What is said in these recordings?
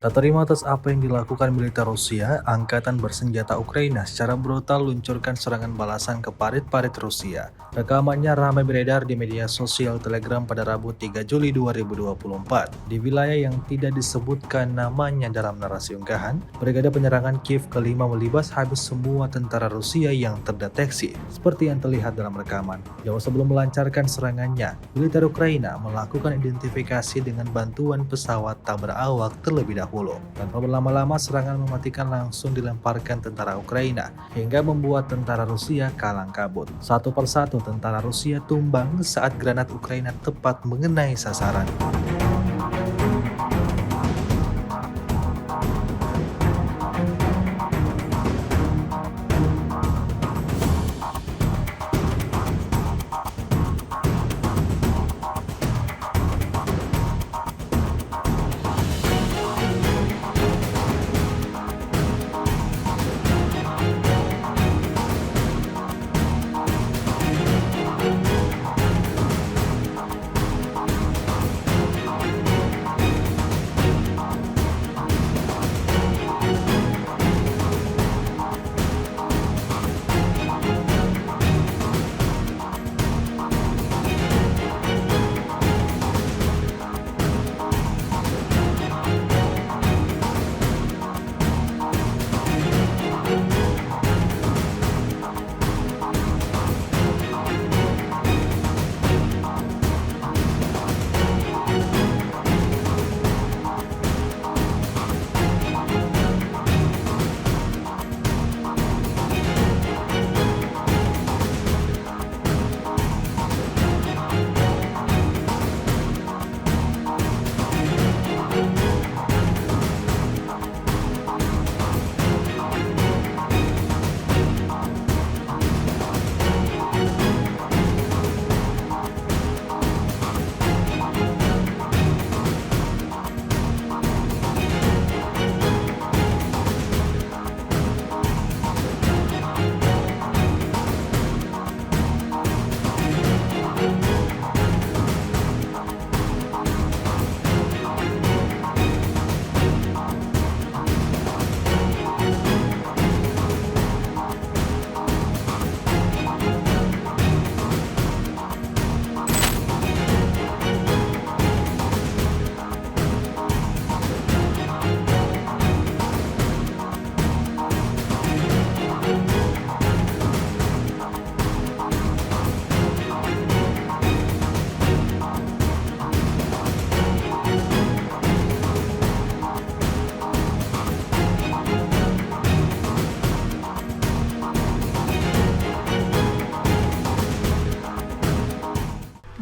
Tak terima atas apa yang dilakukan militer Rusia, Angkatan Bersenjata Ukraina secara brutal luncurkan serangan balasan ke parit-parit Rusia. Rekamannya ramai beredar di media sosial Telegram pada Rabu 3 Juli 2024. Di wilayah yang tidak disebutkan namanya dalam narasi unggahan, Brigade Penyerangan Kiev kelima melibas habis semua tentara Rusia yang terdeteksi, seperti yang terlihat dalam rekaman. Jauh sebelum melancarkan serangannya, militer Ukraina melakukan identifikasi dengan bantuan pesawat tak berawak terlebih dahulu. Tanpa berlama-lama, serangan mematikan langsung dilemparkan tentara Ukraina hingga membuat tentara Rusia kalang kabut. Satu persatu tentara Rusia tumbang saat granat Ukraina tepat mengenai sasaran.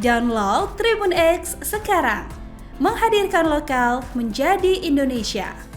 Download Tribun X sekarang, menghadirkan lokal menjadi Indonesia.